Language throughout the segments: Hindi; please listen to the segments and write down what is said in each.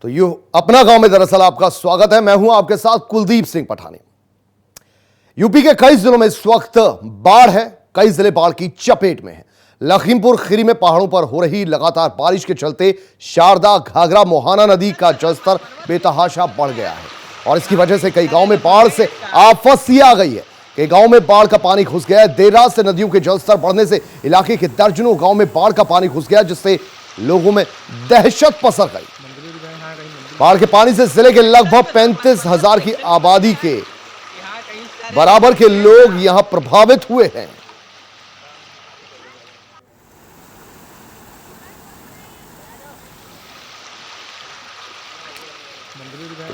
तो यू अपना गांव में दरअसल आपका स्वागत है। मैं हूं आपके साथ कुलदीप सिंह पठानी। यूपी के कई जिलों में इस वक्त बाढ़ है, कई जिले बाढ़ की चपेट में हैं। लखीमपुर खीरी में पहाड़ों पर हो रही लगातार बारिश के चलते शारदा, घाघरा, मोहाना नदी का जलस्तर बेतहाशा बढ़ गया है और इसकी वजह से कई गांव में बाढ़ से आफत सी आ गई है। कई गांव में बाढ़ का पानी घुस गया है। देर रात से नदियों के जलस्तर बढ़ने से इलाके के दर्जनों गांव में बाढ़ का पानी घुस गया, जिससे लोगों में दहशत पसर गई। बाढ़ के पानी से जिले के लगभग 35,000 की आबादी के बराबर के लोग यहां प्रभावित हुए हैं।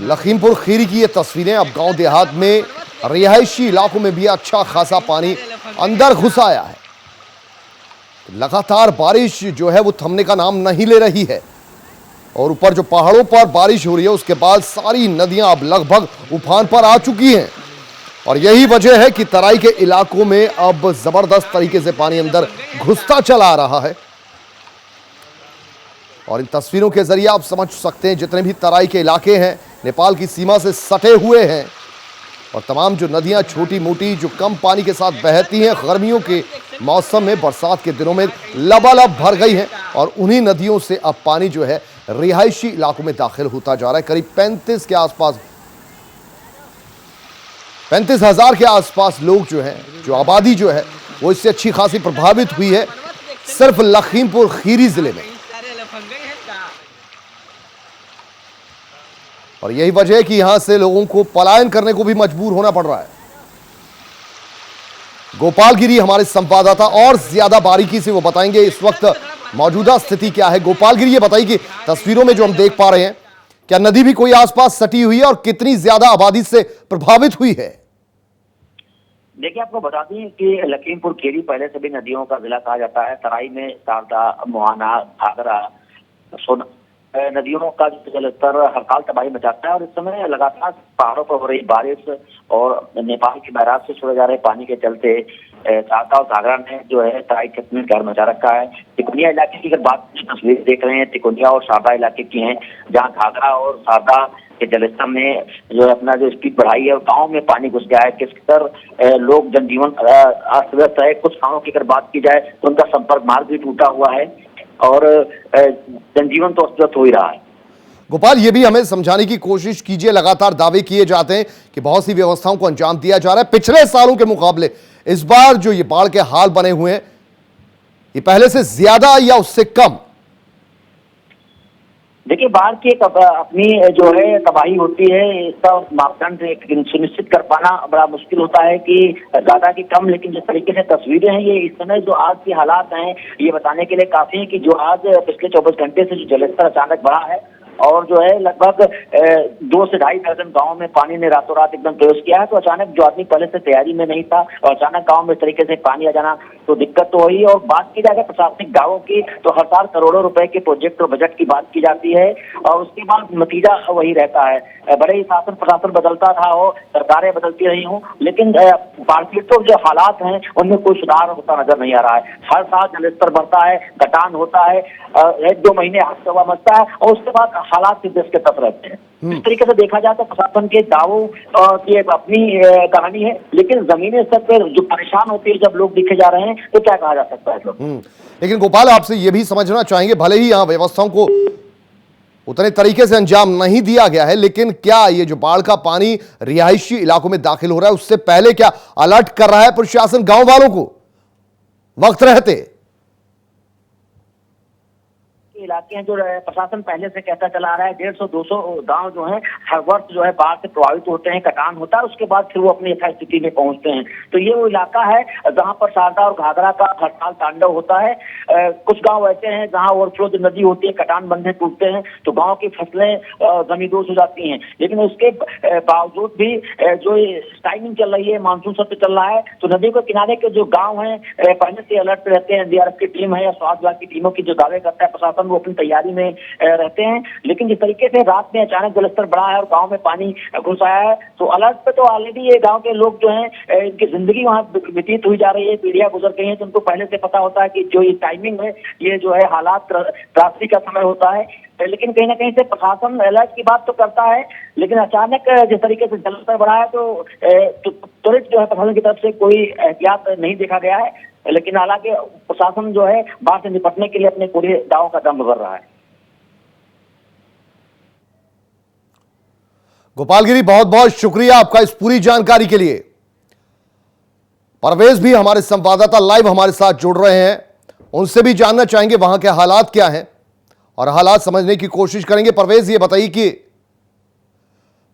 लखीमपुर खीरी की ये तस्वीरें। अब गांव देहात में रिहायशी इलाकों में भी अच्छा खासा पानी अंदर घुस आया है। लगातार बारिश जो है वो थमने का नाम नहीं ले रही है और ऊपर जो पहाड़ों पर बारिश हो रही है उसके बाद सारी नदियां अब लगभग उफान पर आ चुकी हैं और यही वजह है कि तराई के इलाकों में अब जबरदस्त तरीके से पानी अंदर घुसता चला आ रहा है। और इन तस्वीरों के जरिए आप समझ सकते हैं जितने भी तराई के इलाके हैं नेपाल की सीमा से सटे हुए हैं और तमाम जो नदियां छोटी मोटी जो कम पानी के साथ बहती हैं, गर्मियों के मौसम में, बरसात के दिनों में लबालब भर गई हैं और उन्हीं नदियों से अब पानी जो है रिहायशी इलाकों में दाखिल होता जा रहा है। करीब 35 के आसपास 35,000 के आसपास लोग जो हैं, जो आबादी जो है वो इससे अच्छी खासी प्रभावित हुई है सिर्फ लखीमपुर खीरी जिले में। और यही वजह है कि यहां से लोगों को पलायन करने को भी मजबूर होना पड़ रहा है। गोपाल गिरी हमारे संवाददाता और ज्यादा बारीकी से वो बताएंगे इस वक्त मौजूदा स्थिति क्या है। गोपाल गिरी, ये बताइए कि तस्वीरों में जो हम देख पा रहे हैं, क्या नदी भी कोई आसपास सटी हुई है और कितनी ज्यादा आबादी से प्रभावित हुई है? देखिए, आपको बता दें कि लखीमपुर खीरी पहले से भी नदियों का जिला कहा जाता है। तराई में शारदा, मोहाना, घाघरा, सोना नदियों का जलस्तर हर साल तबाही मचाता है और इस समय लगातार पहाड़ों पर हो रही बारिश और नेपाल के बैराज से छोड़े जा रहे पानी के चलते शारदा और घाघरा ने जो है तराई क्षेत्र में कहर मचा रखा है। तिकोनिया इलाके की अगर बात तस्वीर देख रहे हैं, तिकोनिया और शारदा इलाके की हैं, जहाँ घाघरा और शारदा के जलस्तर में जो है अपना जो स्पीड बढ़ाई है और गाँव में पानी घुस गया है। किस तरह लोग जनजीवन अस्त व्यस्त है। कुछ गाँवों की अगर बात की जाए तो उनका संपर्क मार्ग भी टूटा हुआ है और जनजीवन तो अस्त हो ही रहा है। गोपाल, ये भी हमें समझाने की कोशिश कीजिए। लगातार दावे किए जाते हैं कि बहुत सी व्यवस्थाओं को अंजाम दिया जा रहा है। पिछले सालों के मुकाबले इस बार जो ये बाढ़ के हाल बने हुए हैं, ये पहले से ज्यादा या उससे कम? देखिए, बाढ़ की एक अपनी जो है तबाही होती है, इसका मापदंड सुनिश्चित कर पाना बड़ा मुश्किल होता है कि ज्यादा की कम। लेकिन जिस तरीके से तस्वीरें हैं, ये इस समय जो आज के हालात हैं ये बताने के लिए काफी है कि जो आज पिछले 24 घंटे से जो जलस्तर अचानक बढ़ा है और जो है लगभग 2 से ढाई दर्जन गाँव में पानी ने रातों रात एकदम प्रवेश किया है। तो अचानक जो आदमी पहले से तैयारी में नहीं था और अचानक गाँव में इस तरीके से पानी आ जाना तो दिक्कत तो हुई। और बात की जाए प्रशासनिक दावों की तो हर साल करोड़ों रुपए के प्रोजेक्ट और बजट की बात की जाती है और उसके बाद नतीजा वही रहता है। बड़े ही शासन प्रशासन बदलता रहा हो, सरकारें बदलती रही हूँ, लेकिन भारतीय तो जो हालात हैं उनमें कोई सुधार होता नजर नहीं आ रहा है। हर साल जलस्तर बढ़ता है, कटान होता है, 1-2 महीने हाथ से हवा मचता है और उसके बाद हालात देश के तक रहते हैं। इस तरीके से देखा जाए तो प्रशासन के दावों की एक अपनी कहानी है, लेकिन जमीनी स्तर पर जो परेशान होती है जब लोग दिखे जा रहे हैं तो क्या कहा जा सकता है। लेकिन गोपाल, आपसे यह भी समझना चाहेंगे, भले ही यहाँ व्यवस्थाओं को उतने तरीके से अंजाम नहीं दिया गया है, लेकिन क्या ये जो बाढ़ का पानी रिहायशी इलाकों में दाखिल हो रहा है उससे पहले क्या अलर्ट कर रहा है प्रशासन गांव वालों को वक्त रहते? इलाके हैं जो प्रशासन पहले से कहता चला आ रहा है, 150-200 गांव जो हैं हर वर्ष जो है बाढ़ से प्रभावित होते हैं, कटान होता है, उसके बाद फिर वो अपनी यथास्थिति में पहुंचते हैं। तो ये वो इलाका है जहां पर शारदा और घाघरा का हर साल तांडव होता है। कुछ गांव ऐसे हैं जहां ओवरफ्लो जो नदी होती है, कटान बंधे टूटते हैं तो गाँव की फसलें जमींदोज हो जाती हैं। लेकिन उसके बावजूद भी जो टाइमिंग चल रही है, मानसून सत्र चल रहा है, तो नदी के किनारे के जो गाँव हैं पहले से अलर्ट पे रहते हैं। एनडीआरएफ की टीम है या स्वास्थ्य विभाग की टीमों की जो दावे करता है प्रशासन, वो अपनी तैयारी में रहते हैं। लेकिन जिस तरीके से रात में अचानक जलस्तर बढ़ा है और गांव में पानी घुस आया है तो अलर्ट पे तो ऑलरेडी ये गांव के लोग जो हैं इनकी जिंदगी वहां व्यतीत हुई जा रही है, पीढ़ियां गुजर गई हैं, तो उनको पहले से पता होता है कि जो ये टाइम टाइमिंग है, ये जो है हालात त्रासदी का समय होता है। लेकिन कहीं ना कहीं से प्रशासन अलर्ट की बात तो करता है, लेकिन अचानक जिस तरीके से जलस्तर बढ़ा है तो तुरंत जो है प्रशासन की तरफ से कोई एहतियात नहीं देखा गया है। लेकिन हालांकि प्रशासन जो है बाढ़ से निपटने के लिए अपने पूरे दावों का दम भर रहा है। गोपालगिरी, बहुत बहुत शुक्रिया आपका इस पूरी जानकारी के लिए। परवेज भी हमारे संवाददाता लाइव हमारे साथ जुड़ रहे हैं, उनसे भी जानना चाहेंगे वहां के हालात क्या हैं और हालात समझने की कोशिश करेंगे। परवेज, ये बताइए कि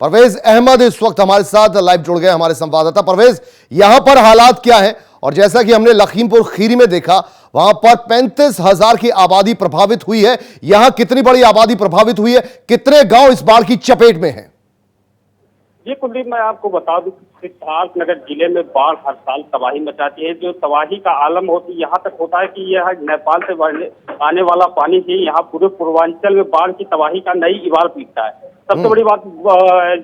परवेज अहमद इस वक्त हमारे साथ लाइव जुड़ गए, हमारे संवाददाता। परवेज, यहां पर हालात क्या हैं? और जैसा कि हमने लखीमपुर खीरी में देखा, वहां पर 35,000 की आबादी प्रभावित हुई है। यहां कितनी बड़ी आबादी प्रभावित हुई है? कितने गांव इस बाढ़ की चपेट में हैं? जी कुलदीप, मैं आपको बता दूं कि सिद्धार्थनगर जिले में बाढ़ हर साल तबाही मचाती है। जो तबाही का आलम होती यहाँ तक होता है कि यह नेपाल से आने वाला पानी ही यहाँ पूरे पूर्वांचल में बाढ़ की तबाही का नई इबार पीटता है। सबसे बड़ी बात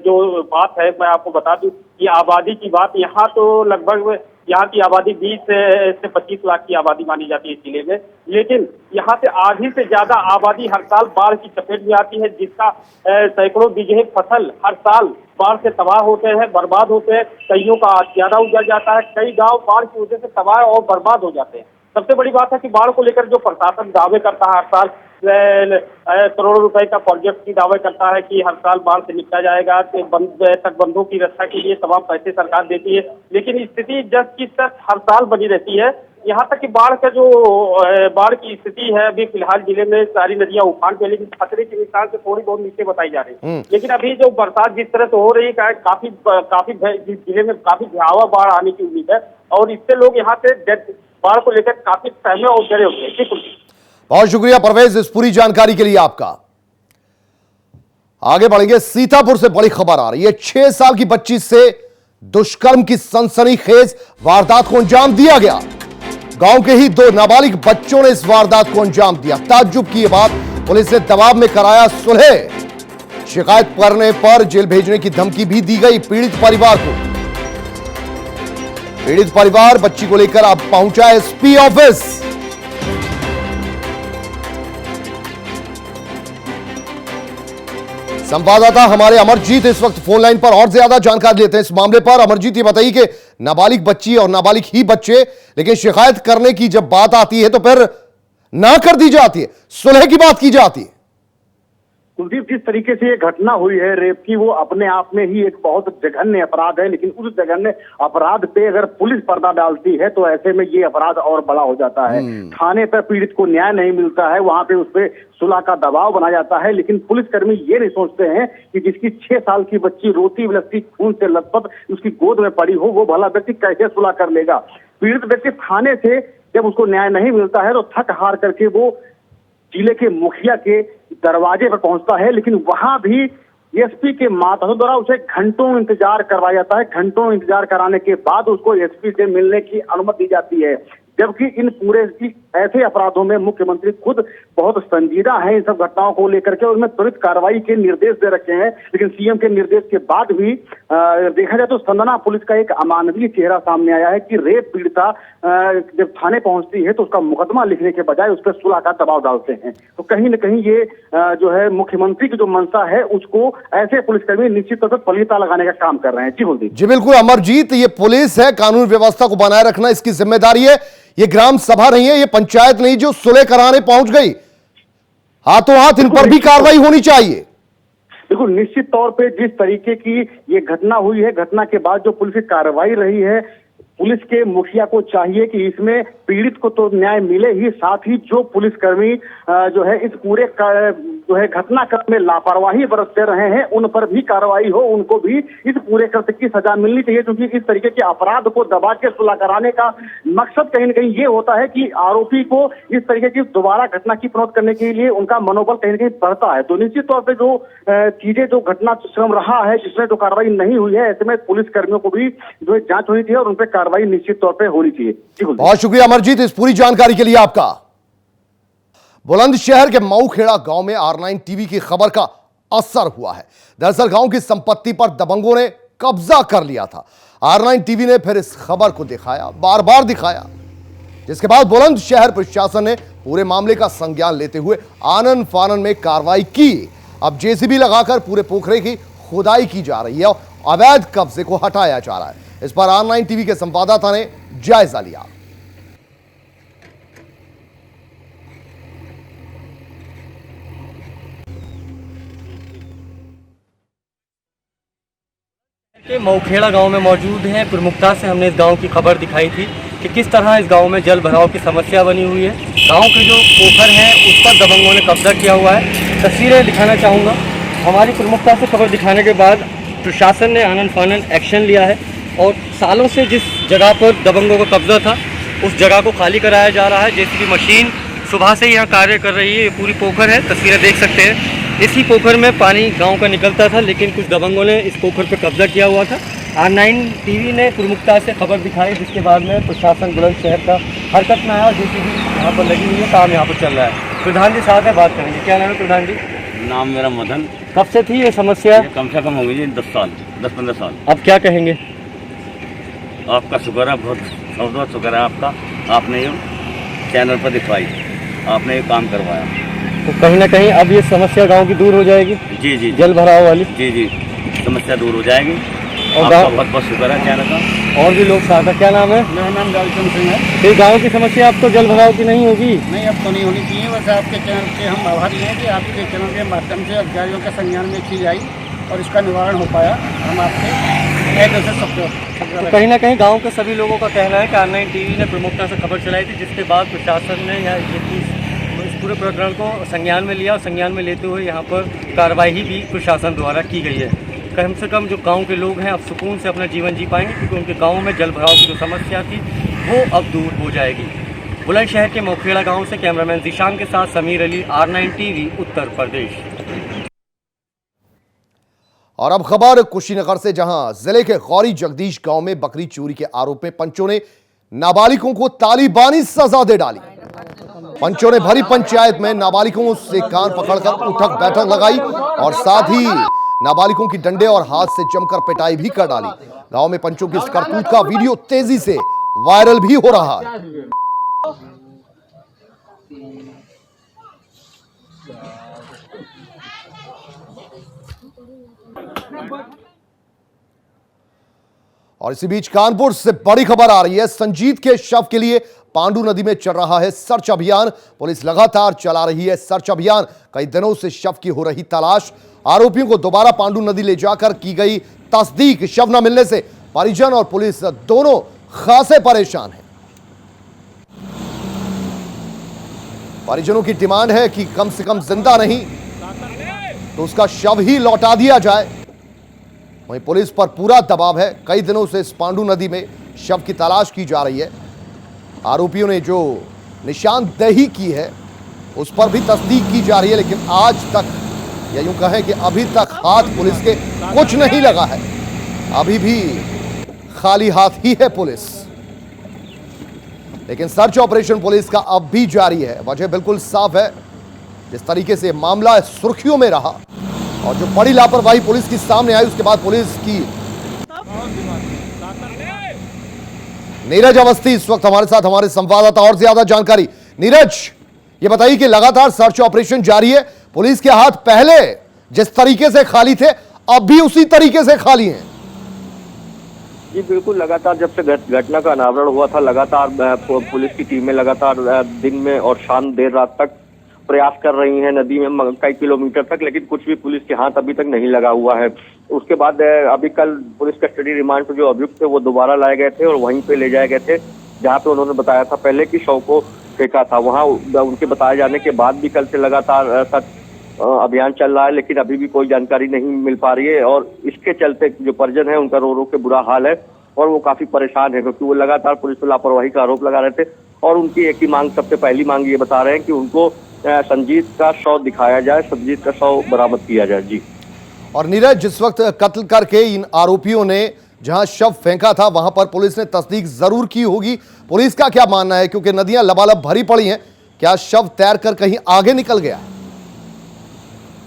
जो बात है, मैं आपको बता दूं कि आबादी की बात, यहाँ तो लगभग यहाँ की आबादी 20 से 25 लाख की आबादी मानी जाती है जिले में, लेकिन यहाँ से आधी से ज्यादा आबादी हर साल बाढ़ की चपेट में आती है, जिसका सैकड़ों बीघे फसल हर साल बाढ़ से तबाह होते हैं, बर्बाद होते हैं। कईयों का ज्यादा उजड़ जाता है, कई गांव बाढ़ की वजह से तबाह और बर्बाद हो जाते हैं। सबसे बड़ी बात है कि बाढ़ को लेकर जो प्रशासन दावे करता है हर साल, करोड़ों रुपए का प्रोजेक्ट की दावे करता है कि हर साल बाढ़ से निपटा जाएगा, तटबंधों की रक्षा के लिए तमाम पैसे सरकार देती है, लेकिन स्थिति जस की तस हर साल बनी रहती है। यहाँ तक कि बाढ़ बाढ़ की स्थिति है, अभी फिलहाल जिले में सारी नदियां उफान पे, लेकिन खतरे के निशान से थोड़ी बहुत नीचे बताई जा रही है। लेकिन अभी जो बरसात जिस तरह से हो रही है, काफी जिले में काफी भयावह बाढ़ आने की उम्मीद है, और इससे लोग यहाँ से बाढ़ को लेकर काफी सहमे और डरे हुए हैं। बहुत शुक्रिया परवेज इस पूरी जानकारी के लिए आपका। आगे बढ़ेंगे, सीतापुर से बड़ी खबर आ रही है। 6 साल की बच्ची से दुष्कर्म की सनसनीखेज वारदात को अंजाम दिया गया। गांव के ही 2 नाबालिग बच्चों ने इस वारदात को अंजाम दिया। ताज्जुब की यह बात, पुलिस ने दबाव में कराया सुलह। शिकायत करने पर जेल भेजने की धमकी भी दी गई पीड़ित परिवार को। पीड़ित परिवार बच्ची को लेकर अब पहुंचा एसपी ऑफिस। संवाददाता हमारे अमरजीत इस वक्त फोन लाइन पर और ज्यादा जानकारी लेते हैं इस मामले पर। अमरजीत, ये बताइए कि नाबालिग बच्ची और नाबालिग ही बच्चे, लेकिन शिकायत करने की जब बात आती है तो फिर ना कर दी जाती है, सुलह की बात की जाती है। कुलदीप, जिस तरीके से ये घटना हुई है रेप की, वो अपने आप में ही एक बहुत जघन्य अपराध है, लेकिन उस जघन्य अपराध पे अगर पुलिस पर्दा डालती है तो ऐसे में ये अपराध और बड़ा हो जाता है। थाने पर पीड़ित को न्याय नहीं मिलता है, वहां पे उस पर सुलह का दबाव बना जाता है, लेकिन पुलिसकर्मी ये नहीं सोचते हैं कि जिसकी 6 साल की बच्ची रोती बिलखती खून से लथपथ उसकी गोद में पड़ी हो, वो भला व्यक्ति कैसे सुलह कर लेगा। पीड़ित व्यक्ति थाने से जब उसको न्याय नहीं मिलता है तो थक हार करके वो जिले के मुखिया के दरवाजे पर पहुंचता है, लेकिन वहां भी एसपी के माध्यम द्वारा उसे घंटों इंतजार करवाया जाता है। घंटों इंतजार कराने के बाद उसको एसपी से मिलने की अनुमति दी जाती है, जबकि इन पूरे ऐसे अपराधों में मुख्यमंत्री खुद बहुत संजीदा है इन सब घटनाओं को लेकर के, उनमें त्वरित कार्रवाई के निर्देश दे रखे हैं। लेकिन सीएम के निर्देश के बाद भी देखा जाए तो स्पंदना पुलिस का एक अमानवीय चेहरा सामने आया है कि रेप पीड़िता जब थाने पहुंचती है तो उसका मुकदमा लिखने के बजाय उस पर सुलह का दबाव डालते हैं। तो कहीं न कहीं ये जो है मुख्यमंत्री की जो मंशा है उसको ऐसे पुलिसकर्मी निश्चित तौर पर पलीता लगाने का काम कर रहे हैं। जी कुलदीप। जी बिल्कुल अमरजीत, ये पुलिस है, कानून व्यवस्था को बनाए रखना इसकी जिम्मेदारी है। ये ग्राम सभा नहीं है, ये पंचायत नहीं जो सुलह कराने पहुंच गई। हाथों हाथ इन पर भी कार्रवाई होनी चाहिए। बिल्कुल, निश्चित तौर पे जिस तरीके की ये घटना हुई है, घटना के बाद जो पुलिस की कार्रवाई रही है, पुलिस के मुखिया को चाहिए कि इसमें पीड़ित को तो न्याय मिले ही, साथ ही जो पुलिसकर्मी जो है इस पूरे जो है घटनाक्रम में लापरवाही बरतते रहे हैं उन पर भी कार्रवाई हो, उनको भी इस पूरे कृत्य की सजा मिलनी चाहिए। क्योंकि इस तरीके के अपराध को दबा के सुलह कराने का मकसद कहीं न कहीं ये होता है कि आरोपी को इस तरीके की दोबारा घटना की प्रोत्साहन करने के लिए उनका मनोबल कहीं न कहीं बढ़ता है। तो निश्चित तौर पर जो चीजें जो घटनाक्रम रहा है जिसमें जो कार्रवाई नहीं हुई है, ऐसे में पुलिस कर्मियों को भी जो है जांच होनी चाहिए और उन पर कार्रवाई निश्चित तौर पर होनी चाहिए। बहुत शुक्रिया अमरजीत इस पूरी जानकारी के लिए आपका। बुलंदशहर के मऊखेड़ा गांव में R9 टीवी की खबर का असर हुआ है। दरअसल गांव की संपत्ति पर दबंगों ने कब्जा कर लिया था। R9 टीवी ने फिर इस खबर को दिखाया, बार बार दिखाया, जिसके बाद बुलंदशहर प्रशासन ने पूरे मामले का संज्ञान लेते हुए आनन फानन में कार्रवाई की। अब जेसीबी लगाकर पूरे पोखरे की खुदाई की जा रही है और अवैध कब्जे को हटाया जा रहा है। इस पर R9 टीवी के संवाददाता ने जायजा लिया। के मऊखेड़ा गांव में मौजूद हैं। प्रमुखता से हमने इस गांव की खबर दिखाई थी कि किस तरह इस गांव में जल भराव की समस्या बनी हुई है। गांव के जो पोखर हैं उस पर दबंगों ने कब्जा किया हुआ है। तस्वीरें दिखाना चाहूँगा। हमारी प्रमुखता से खबर दिखाने के बाद प्रशासन ने आनन फानन एक्शन लिया है और सालों से जिस जगह पर दबंगों का कब्जा था उस जगह को खाली कराया जा रहा है। जेसीबी मशीन सुबह से यहाँ कार्य कर रही है। ये पूरी पोखर है, तस्वीरें देख सकते हैं। इसी पोखर में पानी गांव का निकलता था, लेकिन कुछ दबंगों ने इस पोखर पर कब्जा किया हुआ था। R9 टीवी ने प्रमुखता से खबर दिखाई, जिसके बाद में प्रशासन बुलंदशहर का हरकत में आया और जेसीबी यहाँ पर लगी हुई है, काम यहाँ पर चल रहा है। प्रधान जी साथ है, बात करेंगे। क्या नाम है प्रधान जी? नाम मेरा मदन। कब से थी ये समस्या? कम से कम हो गई 10-15 साल। अब क्या कहेंगे? आपका शुक्र है, बहुत बहुत शुक्र है आपका। आपने ये चैनल पर दिखवाई, आपने ये काम करवाया, तो कहीं ना कहीं अब ये समस्या गांव की दूर हो जाएगी। जी जी, जल भराव वाली। जी जी, समस्या दूर हो जाएगी और आपका बहुत बहुत शुक्र है चैनल का। और भी लोग साथ हैं। क्या नाम है? मेरा नाम लालचंद सिंह है। फिर गांव की समस्या अब तो जल भराव की नहीं होगी? नहीं, अब तो नहीं होनी चाहिए। बस आपके चैनल के हम आभारी हैं कि आपके चैनल के माध्यम से अधिकारियों के संज्ञान में चीज आई और इसका निवारण हो पाया। हम आपसे एक से तो कहीं ना कहीं गांव के सभी लोगों का कहना है कि R9 टीवी ने प्रमुखता से खबर चलाई थी, जिसके बाद प्रशासन ने इस पूरे प्रकरण को संज्ञान में लिया और संज्ञान में लेते हुए यहाँ पर कार्रवाई भी प्रशासन द्वारा की गई है। कम से कम जो गांव के लोग हैं अब सुकून से अपना जीवन जी पाएंगे, क्योंकि उनके गांव में जल भराव की जो समस्या थी वो अब दूर हो जाएगी। बुलंदशहर के मऊखेड़ा गांव से कैमरामैन जीशान के साथ समीर अली, R9 टीवी, उत्तर प्रदेश। और अब खबर कुशीनगर से, जहां जिले के गौरी जगदीश गांव में बकरी चोरी के आरोप में पंचों ने नाबालिगों को तालिबानी सजा दे डाली। पंचों ने भरी पंचायत में नाबालिगों से कान पकड़कर उठक बैठक लगाई और साथ ही नाबालिगों की डंडे और हाथ से जमकर पिटाई भी कर डाली। गांव में पंचों की इस करतूत का वीडियो तेजी से वायरल भी हो रहा है। और इसी बीच कानपुर से बड़ी खबर आ रही है। संजीत के शव के लिए पांडू नदी में चल रहा है सर्च अभियान। पुलिस लगातार चला रही है सर्च अभियान। कई दिनों से शव की हो रही तलाश। आरोपियों को दोबारा पांडू नदी ले जाकर की गई तस्दीक। शव न मिलने से परिजन और पुलिस दोनों खासे परेशान हैं। परिजनों की डिमांड है कि कम से कम जिंदा नहीं तो उसका शव ही लौटा दिया जाए। वहीं पुलिस पर पूरा दबाव है। कई दिनों से इस पांडू नदी में शव की तलाश की जा रही है। आरोपियों ने जो निशानदेही की है उस पर भी तस्दीक की जा रही है, लेकिन आज तक या यूं कहें कि अभी तक हाथ पुलिस के कुछ नहीं लगा है। अभी भी खाली हाथ ही है पुलिस। लेकिन सर्च ऑपरेशन पुलिस का अब भी जारी है। वजह बिल्कुल साफ है। जिस तरीके से मामला सुर्खियों में रहा और जो बड़ी लापरवाही पुलिस की सामने आई, उसके बाद पुलिस की नीरज अवस्थी इस वक्त हमारे साथ, हमारे संवाददाता और ज्यादा जानकारी। नीरज, ये बताइए कि लगातार सर्च ऑपरेशन जारी है। पुलिस के हाथ पहले जिस तरीके से खाली थे अब भी उसी तरीके से खाली हैं। जी बिल्कुल, लगातार जब से घटना का अनावरण हुआ था लगातार पुलिस की टीमें लगातार दिन में और शाम देर रात तक प्रयास कर रही हैं नदी में कई किलोमीटर तक, लेकिन कुछ भी पुलिस के हाथ अभी तक नहीं लगा हुआ है। उसके बाद अभी कल पुलिस कस्टडी रिमांड पर जो अभियुक्त थे वो दोबारा लाए गए थे और वहीं पे ले जाए गए थे जहां पे उन्होंने बताया था पहले कि शव को फेंका था। वहां उनके बताए जाने के बाद भी कल से लगातार अभियान चल रहा है, लेकिन अभी भी कोई जानकारी नहीं मिल पा रही है और इसके चलते जो परिजन है उनका रो रो के बुरा हाल है और वो काफी परेशान है, क्योंकि वो लगातार पुलिस पर लापरवाही का आरोप लगा रहे थे और उनकी एक ही मांग, सबसे पहली मांग ये बता रहे हैं कि उनको संजीत का शव दिखाया जाए, संजीत का शव बरामद किया जाए। जी। और नीरज, जिस वक्त कत्ल करके इन आरोपियों ने जहां शव फेंका था वहां पर पुलिस ने तस्दीक जरूर की होगी। पुलिस का क्या मानना है, क्योंकि नदियां लबालब भरी पड़ी हैं, क्या शव तैर कर कहीं आगे निकल गया?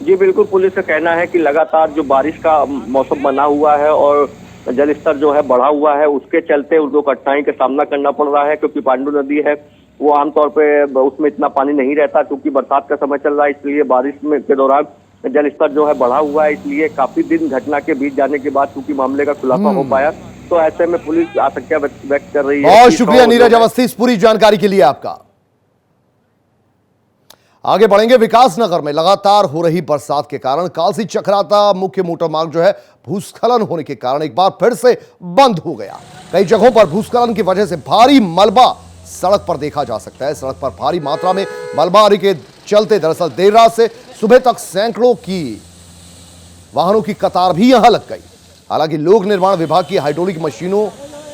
जी बिल्कुल, पुलिस का कहना है कि लगातार जो बारिश का मौसम बना हुआ है और जल स्तर जो है बढ़ा हुआ है, उसके चलते उनको कठिनाई का सामना करना पड़ रहा है, क्योंकि पांडू नदी है वो आमतौर पे उसमें इतना पानी नहीं रहता, क्योंकि बरसात का समय चल रहा है, इसलिए बारिश में के दौरान जल स्तर जो है बढ़ा हुआ है। इसलिए काफी दिन घटना के बीच जाने के बाद चूंकि मामले का खुलासा हो पाया, तो ऐसे में पुलिस आशंका व्यक्त कर रही है। बहुत शुक्रिया नीरज अवस्थी इस पूरी जानकारी के लिए आपका। आगे बढ़ेंगे। विकासनगर में लगातार हो रही बरसात के कारण कालसी चक्राता मुख्य मोटर मार्ग जो है भूस्खलन होने के कारण एक बार फिर से बंद हो गया। कई जगहों पर भूस्खलन की वजह से भारी मलबा सड़क पर देखा जा सकता है। सड़क पर भारी मात्रा में मलबा आने के चलते दरअसल देर रात से सुबह तक सैकड़ों की वाहनों की कतार भी यहां लग गई। हालांकि लोक निर्माण विभाग की हाइड्रोलिक मशीनों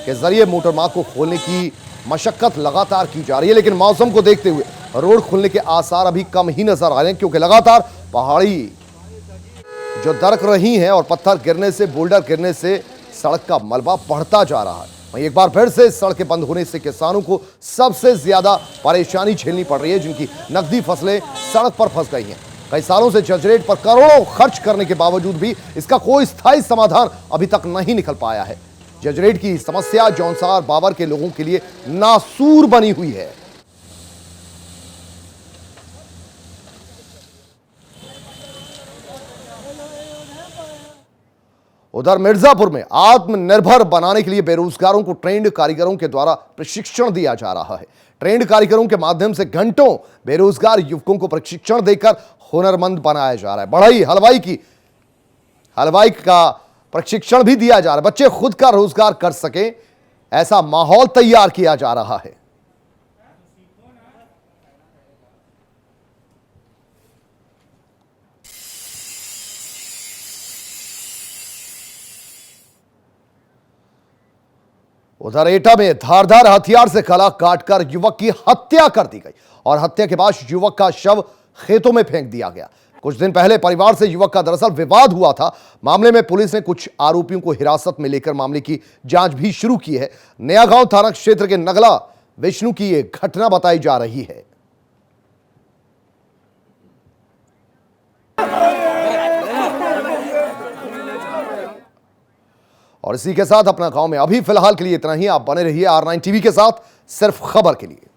के जरिए मोटर मार्ग को खोलने की मशक्कत लगातार की जा रही है, लेकिन मौसम को देखते हुए रोड खुलने के आसार अभी कम ही नजर आ रहे हैं, क्योंकि लगातार पहाड़ी जो दरक रही हैं और पत्थर गिरने से, बोल्डर गिरने से सड़क का मलबा बढ़ता जा रहा है। वहीं एक बार फिर से सड़कें बंद होने से किसानों को सबसे ज्यादा परेशानी झेलनी पड़ रही है, जिनकी नकदी फसलें सड़क पर फंस गई हैं। कई सालों से जजरेट पर करोड़ों खर्च करने के बावजूद भी इसका कोई स्थायी समाधान अभी तक नहीं निकल पाया है। जजरेट की समस्या जौनसार बाबर के लोगों के लिए नासूर बनी हुई है। उधर मिर्जापुर में आत्मनिर्भर बनाने के लिए बेरोजगारों को ट्रेंड कारीगरों के द्वारा प्रशिक्षण दिया जा रहा है। ट्रेंड कारीगरों के माध्यम से घंटों बेरोजगार युवकों को प्रशिक्षण देकर हुनरमंद बनाया जा रहा है। बढ़ई हलवाई का प्रशिक्षण भी दिया जा रहा है। बच्चे खुद का रोजगार कर सके, ऐसा माहौल तैयार किया जा रहा है। उधर एटा में धारदार हथियार से गला काटकर युवक की हत्या कर दी गई और हत्या के बाद युवक का शव खेतों में फेंक दिया गया। कुछ दिन पहले परिवार से युवक का दरअसल विवाद हुआ था। मामले में पुलिस ने कुछ आरोपियों को हिरासत में लेकर मामले की जांच भी शुरू की है। नया गांव थाना क्षेत्र के नगला विष्णु की यह घटना बताई जा रही है। और इसी के साथ अपना गांव में अभी फिलहाल के लिए इतना ही। आप बने रहिए R9 टीवी के साथ, सिर्फ खबर के लिए।